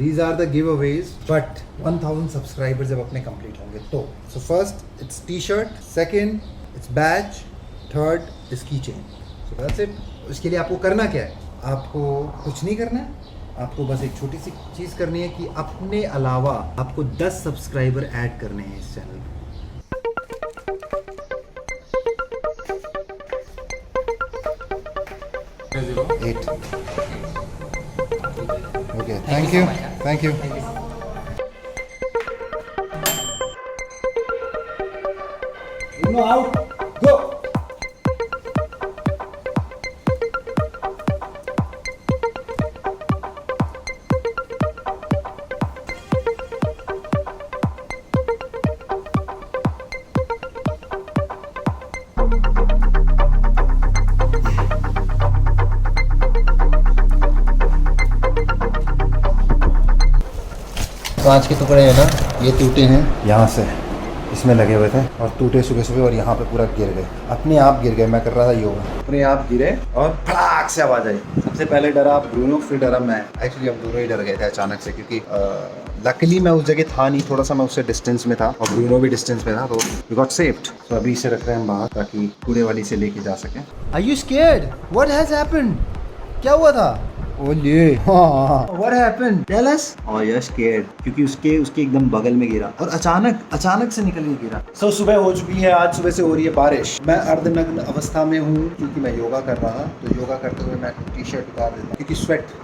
These are the giveaways, but 1000 subscriber जब अपने complete होंगे तो. So first it's t-shirt, second it's badge, third is keychain. So that's it. इसके लिए आपको करना क्या है? आपको कुछ नहीं करना है. आपको बस एक छोटी सी चीज़ करनी है कि अपने अलावा आपको 10 सब्सक्राइबर ऐड करने हैं इस चैनल पे. 8. Okay, thank you. Thank you. Bruno out. Go. कांच के टुकड़े हैं ना, ये टूटे हैं यहाँ से, इसमें लगे हुए थे और टूटे सुबह सुबह और यहाँ पे पूरा गिर गए. अपने आप गिर गए. मैं कर रहा था योगा, अपने आप गिरे और फटाक से आवाज आई. सबसे पहले डरा ब्रूनो, फिर डरा मैं. एक्चुअली अब दोनों ही डर गए थे अचानक से, क्योंकि लकीली मैं उस जगह था नहीं, थोड़ा सा मैं उससे डिस्टेंस में था और ब्रूनो भी डिस्टेंस में था, तो वी गॉट सेव्ड. तो अभी इसे रख रहे हैं बाहर ताकि कूड़े वाली से लेके जा सकें. Are you scared? What has happened? क्या हुआ था? ओले, what happened? Tell us. Oh, you're scared. क्योंकि उसके एकदम बगल में गिरा और अचानक से निकल के गिरा. So, सुबह हो चुकी है. आज सुबह से हो रही है बारिश. मैं अर्धनग्न अवस्था में हूँ क्योंकि मैं योगा कर रहा था. तो योगा करते हुए मैं टी शर्ट उतार देता हूँ क्योंकि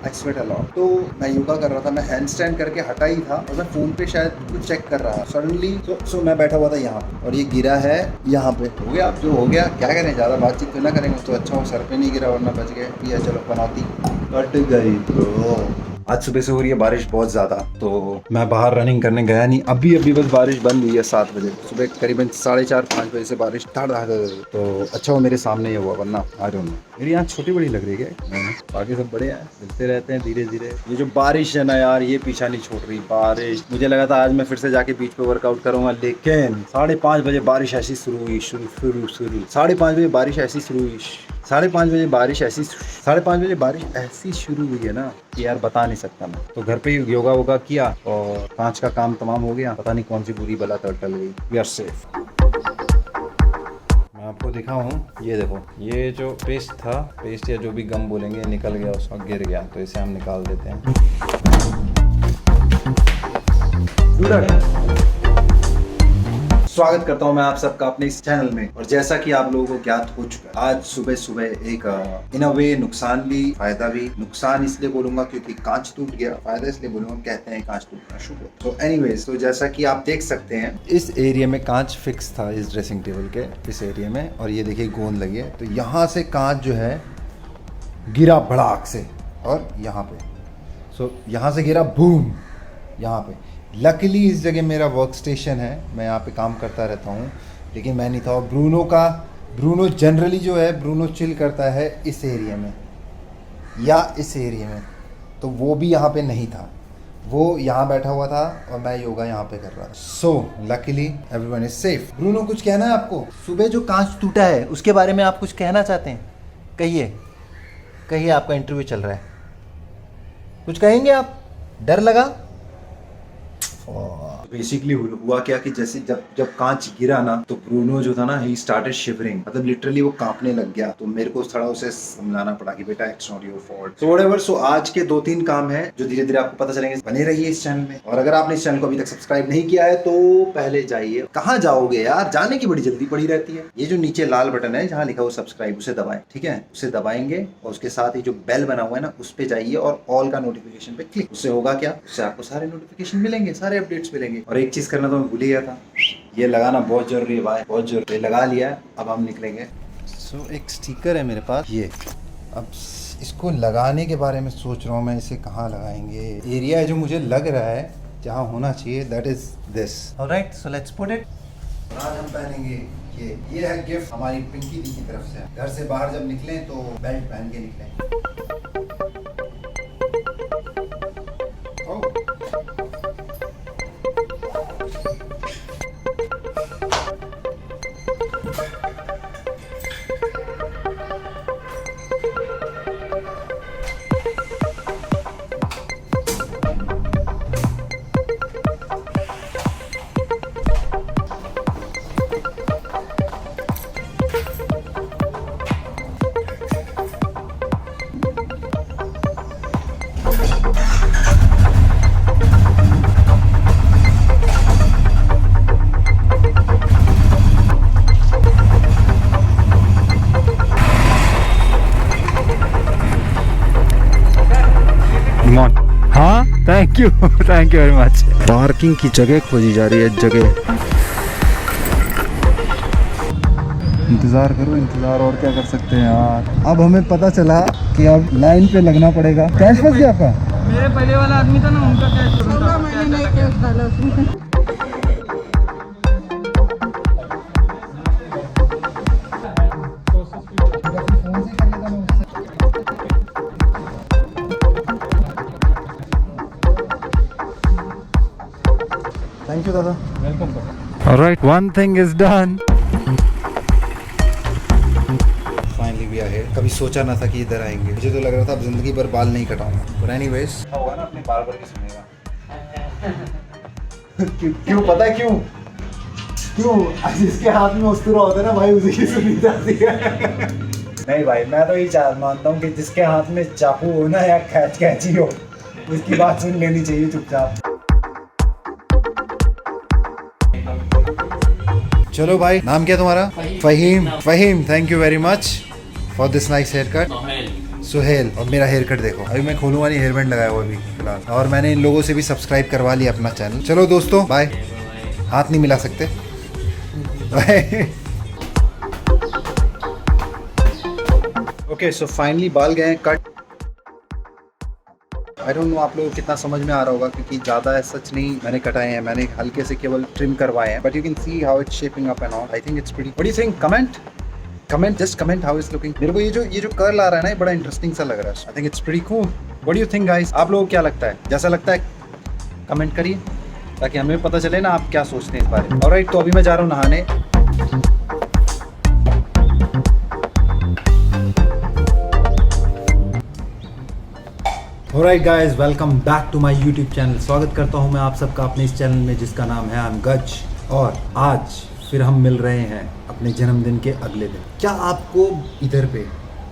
I sweat a lot. तो मैं योगा कर रहा था, मैं हैंड स्टैंड करके हटा ही था और मैं फोन पे शायद कुछ चेक कर रहा था. सडनली so मैं बैठा हुआ था यहाँ और ये गिरा है यहाँ पे. हो गया, अब जो हो गया क्या करें, ज़्यादा बातचीत तो ना करेंगे. तो अच्छा हो सर पे नहीं गिरा वरना बच गए. या चलो बनाती कट गई. तो आज सुबह से हो रही है बारिश बहुत ज़्यादा, तो मैं बाहर रनिंग करने गया नहीं. अभी बस बारिश बंद हुई है 7 बजे. सुबह करीबन 4:30-5 बजे से बारिश स्टार्ट. तो अच्छा वो मेरे सामने ही हुआ, वरना आ रहा हूँ. मेरी आँख छोटी बड़ी लग रही है. बाकी सब बड़े हैं, मिलते रहते हैं धीरे धीरे. ये जो बारिश है ना यार, ये पीछा नहीं छोड़ रही बारिश. मुझे लगा था आज मैं फिर से जाके बीच पे वर्कआउट करूँगा, लेकिन 5:30 बजे बारिश ऐसी शुरू हुई. 5:30 बजे बारिश ऐसी शुरू हुई. 5:30 बजे बारिश ऐसी शुरू हुई है ना कि यार बता नहीं सकता मैं. तो घर पे ही योगा वोगा किया और कांच का काम तमाम हो गया. पता नहीं कौन सी बुरी बला टल गई. We are safe. मैं आपको दिखाऊं, ये देखो, ये जो पेस्ट या जो भी गम बोलेंगे निकल गया, उसका गिर गया. तो इसे हम निकाल देते हैं. स्वागत करता हूं मैं आप सबका अपने इस चैनल में. और जैसा कि आप लोगों को ज्ञात हो चुका है, आज सुबह सुबह एक इन अ वे नुकसान भी फायदा भी. नुकसान इसलिए बोलूंगा क्योंकि कांच टूट गया, फायदा इसलिए बोलूंगा कहते हैं कांच टूटना शुभ. तो एनीवेज, तो जैसा कि आप देख सकते हैं इस एरिया में कांच फिक्स था, इस ड्रेसिंग टेबल के इस एरिया में, और ये देखिए गोंद लगी है. तो यहाँ से कांच जो है गिरा भड़ाक से और यहाँ पे. सो यहाँ से गिरा बूम यहाँ पे. लकीली इस जगह मेरा वर्क स्टेशन है, मैं यहाँ पे काम करता रहता हूँ, लेकिन मैं नहीं था. और ब्रूनो जनरली जो है, ब्रूनो चिल करता है इस एरिया में या इस एरिया में. तो वो भी यहाँ पे नहीं था, वो यहाँ बैठा हुआ था और मैं योगा यहाँ पे कर रहा था. So luckily everyone is safe. Bruno, कुछ कहना है आपको? सुबह जो कांच टूटा है उसके बारे में आप कुछ कहना चाहते हैं? कहिए, आपका इंटरव्यू चल रहा है, कुछ कहेंगे आप? डर लगा? बेसिकली हुआ क्या कि जैसे जब कांच गिरा ना, तो ब्रूनो जो था ना, ही स्टार्टेड शिवरिंग. मतलब लिटरली वो कांपने लग गया. तो मेरे को थोड़ा उसे समझाना पड़ा कि बेटा it's not your fault. So whatever. So आज के 2-3 काम है जो धीरे धीरे आपको पता चलेंगे. बने रहिए इस चैनल में. और अगर आपने इस चैनल को अभी तक सब्सक्राइब नहीं किया है तो पहले जाइए. कहाँ जाओगे यार, जाने की बड़ी जल्दी पड़ी रहती है. ये जो नीचे लाल बटन है जहाँ लिखा हुआ सब्सक्राइब, उसे दबाएं. ठीक है, उसे दबाएंगे और उसके साथ ही जो बेल बना हुआ है ना, उस पर जाइए और ऑल का नोटिफिकेशन पे क्लिक. उससे होगा क्या, उससे आपको सारे नोटिफिकेशन मिलेंगे, सारे अपडेट्स मिलेंगे. और एक चीज करना तो मैं भूल ही गया था, ये लगाना बहुत जरूरी है भाई, बहुत जरूरी. लगा लिया, अब हम निकलेंगे. सो एक स्टिकर है मेरे पास ये. अब इसको लगाने के बारे में सोच रहा हूँ मैं, इसे कहाँ लगाएंगे. एरिया जो मुझे लग रहा है जहाँ होना चाहिए, that is this. Alright, so let's put it. आज हम पहनेंगे ये है गिफ्ट हमारी पिंकी दी की तरफ से. घर से बाहर जब निकलें तो बेल्ट पहन के निकलें. Thank you very much. Parking की जगह खोजी जा रही है, जगह। इंतज़ार करो, इंतज़ार, और क्या कर सकते हैं यार। अब हमें पता चला कि अब लाइन पे लगना पड़ेगा। कैश फंस गया आपका? मेरे पहले वाला आदमी था ना, उनका कैश था। मैंने नहीं कैश डाला उसमें। थैंक यू दादा। Welcome. Alright, one thing is done. Finally we are here. कभी सोचा ना था कि इधर आएंगे। मुझे तो लग रहा था अब जिंदगी भर बाल नहीं कटाऊंगा। पर एनीवेज होगा ना, अपने बार्बर की सुनेगा। क्यों पता है क्यों? जिसके हाथ में उस्तरा होता है ना भाई, उसी की सुनी जाती है। नहीं भाई, मैं तो यही मानता हूँ कि जिसके हाथ में चाकू हो ना या कैंची हो, उसकी बात सुन लेनी चाहिए चुपचाप। चलो भाई, नाम क्या तुम्हारा? Faheem. Faheem, thank you very much for this nice haircut. Suhail. और मेरा हेयर कट देखो, अभी मैं खोलूंगा नहीं, हेयर बैंड लगाया हुआ अभी फिलहाल। और मैंने इन लोगों से भी सब्सक्राइब करवा लिया अपना चैनल। चलो दोस्तों, बाय। हाथ नहीं मिला सकते। ओके, सो फाइनली बाल गए हैं कट। आई डोंट नो आप लोगों को कितना समझ में आ रहा होगा, क्योंकि ज़्यादा सच नहीं मैंने कटाए हैं, मैंने हल्के से केवल ट्रिम करवाए हैं। But you can see how it's shaping up and all. I think it's pretty. What do you think? Comment just comment how is looking. मेरे को ये जो कर्ल आ रहा है ना, ये बड़ा इंटरेस्टिंग सा लग रहा है। I think it's pretty cool. What do you think guys? आप लोगों को क्या लगता है? जैसा लगता है कमेंट करिए, ताकि हमें पता चले ना आप क्या सोचते हैं इस बारे में। ऑलराइट, तो अभी मैं जा रहा हूँ नहाने। Alright guys, welcome back to my YouTube channel. स्वागत करता हूं मैं आप सबका अपने इस चैनल में, जिसका नाम है आई एम गज। और आज फिर हम मिल रहे हैं अपने जन्मदिन के अगले दिन। क्या आपको इधर पे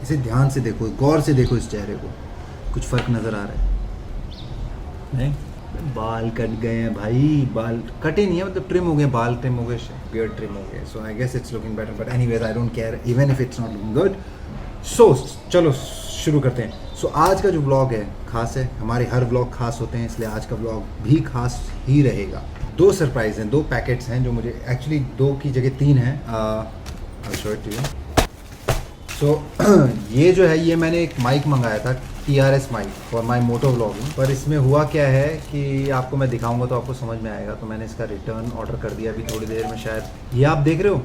इसे ध्यान से देखो, गौर से देखो इस चेहरे को, कुछ फ़र्क नज़र आ रहा है? नहीं, बाल कट गए हैं भाई। बाल कटे नहीं है, मतलब ट्रिम हो गए, बाल ट्रिम हो गए, बियर्ड ट्रिम हो गए। So I guess it's looking better, but anyways I don't care even if it's not looking good. So चलो शुरू करते हैं। सो आज का जो व्लॉग है खास है। हमारे हर व्लॉग खास होते हैं, इसलिए आज का व्लॉग भी खास ही रहेगा। 2 सरप्राइज हैं, 2 पैकेट्स हैं, जो मुझे एक्चुअली 2 की जगह 3 हैं। सो ये जो है, ये मैंने एक माइक मंगाया था, TRS mic for my moto vlogging. पर इसमें हुआ क्या है कि आपको मैं दिखाऊंगा तो आपको समझ में आएगा। तो मैंने इसका रिटर्न ऑर्डर कर दिया अभी थोड़ी देर में शायद। ये आप देख रहे हो,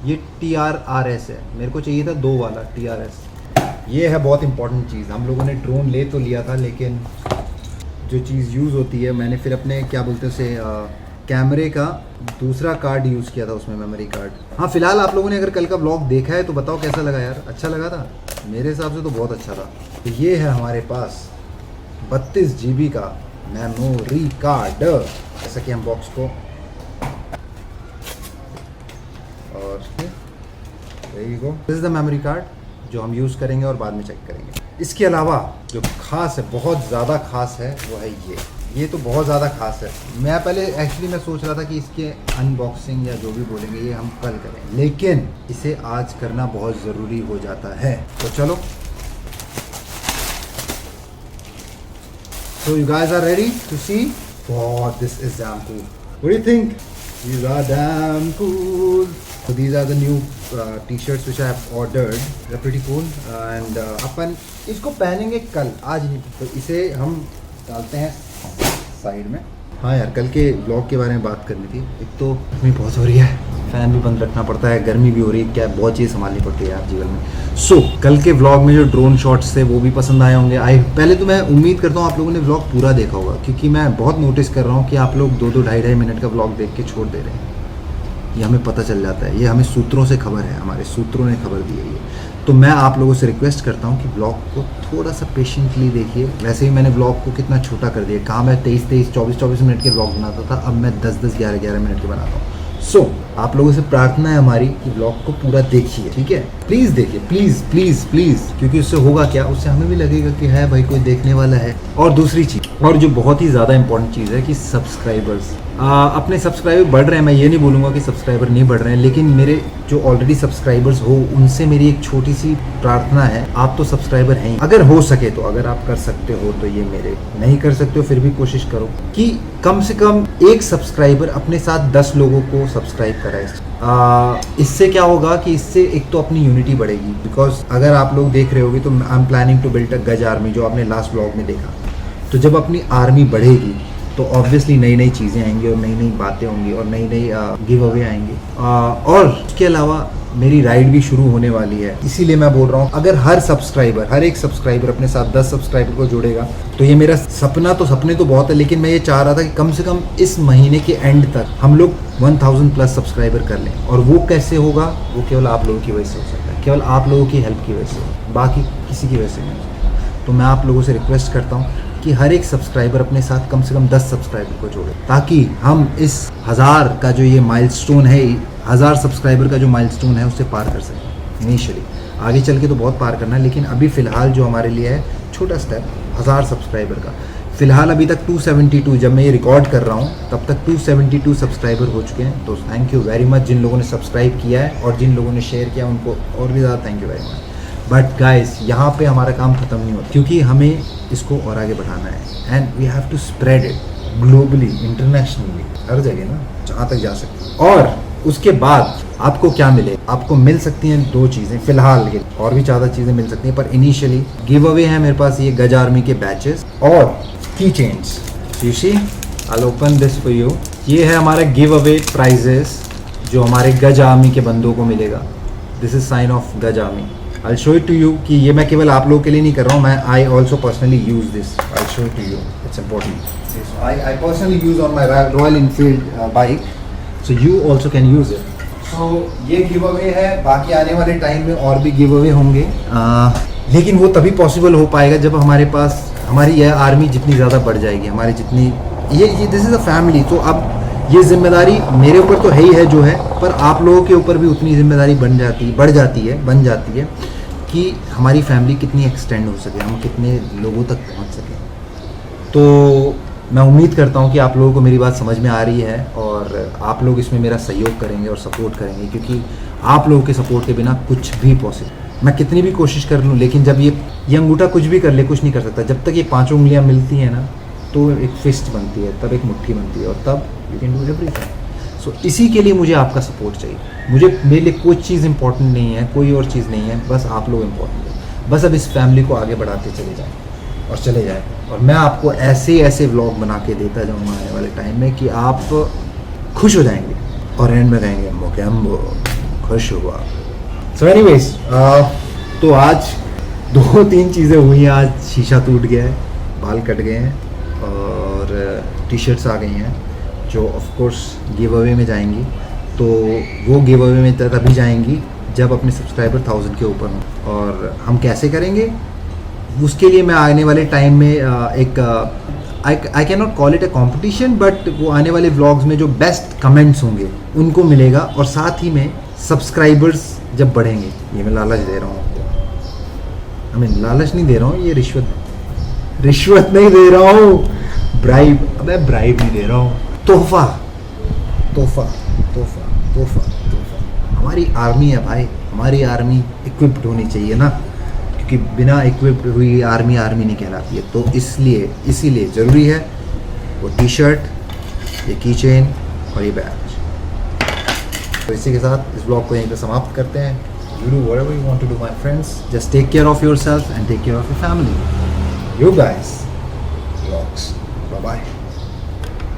ये TRRS है। मेरे को चाहिए था 2 वाला TRS। ये है बहुत इंपॉर्टेंट चीज़। हम लोगों ने ड्रोन ले तो लिया था, लेकिन जो चीज़ यूज़ होती है, मैंने फिर अपने क्या बोलते हैं उसे, कैमरे का दूसरा कार्ड यूज़ किया था उसमें, मेमोरी कार्ड। हाँ, फिलहाल आप लोगों ने अगर कल का व्लॉग देखा है तो बताओ कैसा लगा यार। अच्छा लगा था? मेरे हिसाब से तो बहुत अच्छा था। तो ये है हमारे पास 32 GB का मेमोरी कार्ड। जैसा कि हम बॉक्स को, और this is the memory card जो हम यूज़ करेंगे और बाद में चेक करेंगे। इसके अलावा जो खास है, बहुत ज़्यादा खास है, वो है ये तो बहुत ज़्यादा खास है। मैं पहले एक्चुअली मैं सोच रहा था कि इसके अनबॉक्सिंग या जो भी बोलेंगे ये हम कल करें, लेकिन इसे आज करना बहुत ज़रूरी हो जाता है। तो चलो, so you guys are ready to see? Wow, this is damn cool. What do you think? These are damn cool. So these are the new t-shirts which I have ordered. They're pretty cool. And अपन इसको पहनेंगे कल, आज नहीं। तो इसे हम डालते हैं साइड में। हाँ यार, कल के ब्लॉग के बारे में बात करनी थी। एक तो गर्मी बहुत हो रही है, फ़ैन भी बंद रखना पड़ता है, गर्मी भी हो रही है, क्या बहुत चीज़ संभालनी पड़ती है यार जीवन में। सो कल के व्लॉग में जो ड्रोन शॉट्स थे वो भी पसंद आए होंगे। पहले तो मैं उम्मीद करता हूँ आप लोगों ने व्लॉग पूरा देखा होगा, क्योंकि मैं बहुत नोटिस कर रहा हूँ कि आप लोग 2-2, 2.5 मिनट का व्लॉग देख के छोड़ दे रहे हैं। ये हमें पता चल जाता है, ये हमें सूत्रों से खबर है, हमारे सूत्रों ने खबर दी है ये। तो मैं आप लोगों से रिक्वेस्ट करता हूँ कि ब्लॉग को थोड़ा सा पेशेंटली देखिए। वैसे ही मैंने ब्लॉग को कितना छोटा कर दिया। कहाँ मैं 23-23, 24-24 मिनट के ब्लॉग बनाता था, अब मैं 10-10, 11-11 मिनट के बनाता हूँ। सो आप लोगों से प्रार्थना है हमारी कि ब्लॉग को पूरा देखिए, ठीक है? प्लीज़ देखिए, प्लीज़ प्लीज़ प्लीज़, क्योंकि उससे होगा क्या, उससे हमें भी लगेगा कि है भाई कोई देखने वाला है। और दूसरी चीज़, और जो बहुत ही ज़्यादा इंपॉर्टेंट चीज़ है कि सब्सक्राइबर्स अपने सब्सक्राइबर बढ़ रहे हैं, मैं ये नहीं बोलूँगा कि सब्सक्राइबर नहीं बढ़ रहे हैं, लेकिन मेरे जो ऑलरेडी सब्सक्राइबर्स हो उनसे मेरी एक छोटी सी प्रार्थना है, आप तो सब्सक्राइबर हैं ही, अगर हो सके तो, अगर आप कर सकते हो तो ये मेरे, नहीं कर सकते हो फिर भी कोशिश करो कि कम से कम एक सब्सक्राइबर अपने साथ 10 लोगों को सब्सक्राइब कराए। इससे क्या होगा कि इससे एक तो अपनी यूनिटी बढ़ेगी, बिकॉज अगर आप लोग देख रहे होगे तो I am planning to build a huge army, जो आपने लास्ट ब्लॉग में देखा। तो जब अपनी आर्मी बढ़ेगी तो ऑब्वियसली नई नई चीज़ें आएंगी और नई नई बातें होंगी और नई नई गिव अवे आएंगे, और उसके अलावा मेरी राइड भी शुरू होने वाली है। इसीलिए मैं बोल रहा हूँ, अगर हर एक सब्सक्राइबर अपने साथ 10 सब्सक्राइबर को जोड़ेगा तो ये मेरा सपना, तो सपने तो बहुत है, लेकिन मैं ये चाह रहा था कि कम से कम इस महीने के एंड तक हम लोग 1000 प्लस सब्सक्राइबर कर लें। और वो कैसे होगा, वो केवल आप लोगों की वजह से हो सकता है, केवल आप लोगों की हेल्प की वजह से, बाकी किसी की वजह से नहीं। तो मैं आप लोगों से रिक्वेस्ट करता हूँ कि हर एक सब्सक्राइबर अपने साथ कम से कम 10 सब्सक्राइबर को जोड़े, ताकि हम इस 1000 का जो ये माइलस्टोन है, 1000 सब्सक्राइबर का जो माइलस्टोन है उससे पार कर सकें। इनिशियली आगे चल के तो बहुत पार करना है, लेकिन अभी फ़िलहाल जो हमारे लिए है छोटा स्टेप 1000 सब्सक्राइबर का। फ़िलहाल अभी तक 272, जब मैं ये रिकॉर्ड कर रहा हूँ तब तक 272 सब्सक्राइबर हो चुके हैं। तो थैंक यू वेरी मच जिन लोगों ने सब्सक्राइब किया है, और जिन लोगों ने शेयर किया उनको और भी ज़्यादा thank you very much. But guys, यहाँ पे हमारा काम ख़त्म नहीं होता, क्योंकि हमें इसको और आगे बढ़ाना है, and we have to spread it globally, internationally, हर जगह ना, जहाँ तक जा सकते हैं। और उसके बाद आपको क्या मिले, आपको मिल सकती हैं 2 चीज़ें फ़िलहाल के, और भी ज़्यादा चीज़ें मिल सकती हैं, पर इनिशियली गिव अवे है मेरे पास ये गज आर्मी के बैचेस और की chains. You see, I open this for you. ये है हमारा गिव अवे प्राइजेस जो हमारे गज आर्मी के बंदों को मिलेगा। दिस इज साइन ऑफ गज army. I'll show it to you कि ये मैं केवल आप लोगों के लिए नहीं कर रहा हूँ, मैं I also personally use this. I'll show it to you. It's important. I personally use on my Royal Enfield bike, so you also can use it. So ये गिव अवे है, बाकी आने वाले टाइम में और भी गिव अवे होंगे, लेकिन वो तभी पॉसिबल हो पाएगा जब हमारे पास हमारी यह आर्मी जितनी ज़्यादा बढ़ जाएगी, हमारी जितनी ये दिस इज़ अ फैमिली। तो अब ये जिम्मेदारी मेरे ऊपर तो है ही है जो है, पर आप लोगों के ऊपर भी उतनी जिम्मेदारी बन जाती है कि हमारी फैमिली कितनी एक्सटेंड हो सके, हम कितने लोगों तक पहुंच सकें। तो मैं उम्मीद करता हूं कि आप लोगों को मेरी बात समझ में आ रही है, और आप लोग इसमें मेरा सहयोग करेंगे और सपोर्ट करेंगे, क्योंकि आप लोगों के सपोर्ट के बिना कुछ भी पॉसिबल, मैं कितनी भी कोशिश कर लूँ, लेकिन जब ये अंगूठा कुछ भी कर ले, कुछ नहीं कर सकता। जब तक ये 5 उंगलियाँ मिलती हैं ना, तो एक फिस्ट बनती है, तब एक मुट्ठी बनती है, और तब यू कैन डू एवरीथिंग। सो इसी के लिए मुझे आपका सपोर्ट चाहिए। मेरे लिए कोई चीज़ इंपॉर्टेंट नहीं है, कोई और चीज़ नहीं है, बस आप लोग इंपॉर्टेंट है। बस अब इस फैमिली को आगे बढ़ाते चले जाएं, और मैं आपको ऐसे व्लॉग बना के देता जाऊँगा आने वाले टाइम में कि आप खुश हो जाएंगे, और एंड में कहेंगे मोकेम्बो खुश हुआ। सो एनीवेज, तो आज 2-3 चीज़ें हुई हैं। आज शीशा टूट गया है, बाल कट गए हैं, और टी-शर्ट्स आ गई हैं जो ऑफ कोर्स गिव अवे में जाएंगी। तो वो गिव अवे में तभी जाएंगी जब अपने सब्सक्राइबर 1000 के ऊपर हों। और हम कैसे करेंगे उसके लिए मैं आने वाले टाइम में एक I can not call it a competition, but वो आने वाले व्लॉग्स में जो बेस्ट कमेंट्स होंगे उनको मिलेगा, और साथ ही में सब्सक्राइबर्स जब बढ़ेंगे, ये मैं लालच दे रहा हूँ आपको, लालच नहीं दे रहा हूँ, ये रिश्वत नहीं दे रहा हूँ, ब्राइब नहीं दे रहा हूँ, तोहफा। हमारी आर्मी है भाई, हमारी आर्मी इक्विप्ड होनी चाहिए ना, क्योंकि बिना इक्विप्ड हुई आर्मी नहीं कहलाती है। तो इसीलिए ज़रूरी है वो टी-शर्ट, ये की चेन और ये बैज। तो इसी के साथ इस ब्लॉग को यहीं पर समाप्त करते हैं। You do whatever you want to do, my friends. Just take care of yourself and take care of your family. You guys, vlogs. Bye bye.